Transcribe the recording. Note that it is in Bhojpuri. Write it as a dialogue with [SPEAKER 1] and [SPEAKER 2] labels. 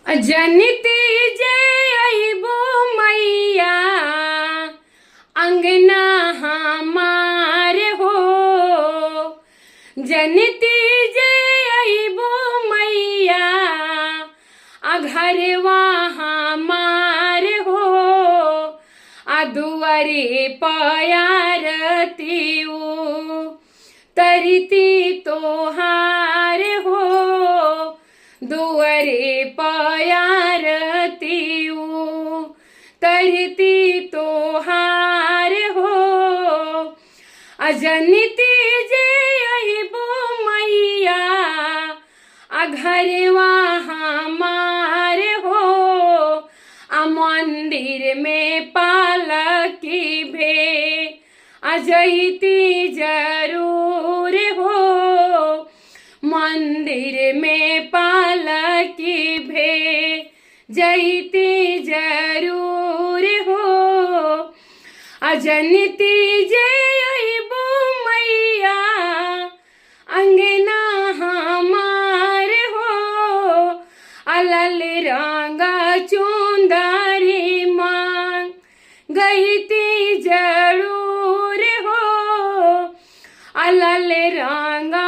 [SPEAKER 1] जनती जे अइबो मैया अंगना हमार हो। जनती जे अइबो मैया घरवा हमार हो। दुआरे पयारती तरती तोहार हो। दुआरे पयारती तरती तोहार हो। जनती जे अइबो मैया घरवा हमार हो। मंदिर में पालकी भे जैती जरूर हो। मंदिर में पालकी भे जैती जरूर हो। जनती जे अइबो मैया अंगना हमार हो। लाल रंगा चुंदरी मांग गईती जरूर हो। लाल रंगा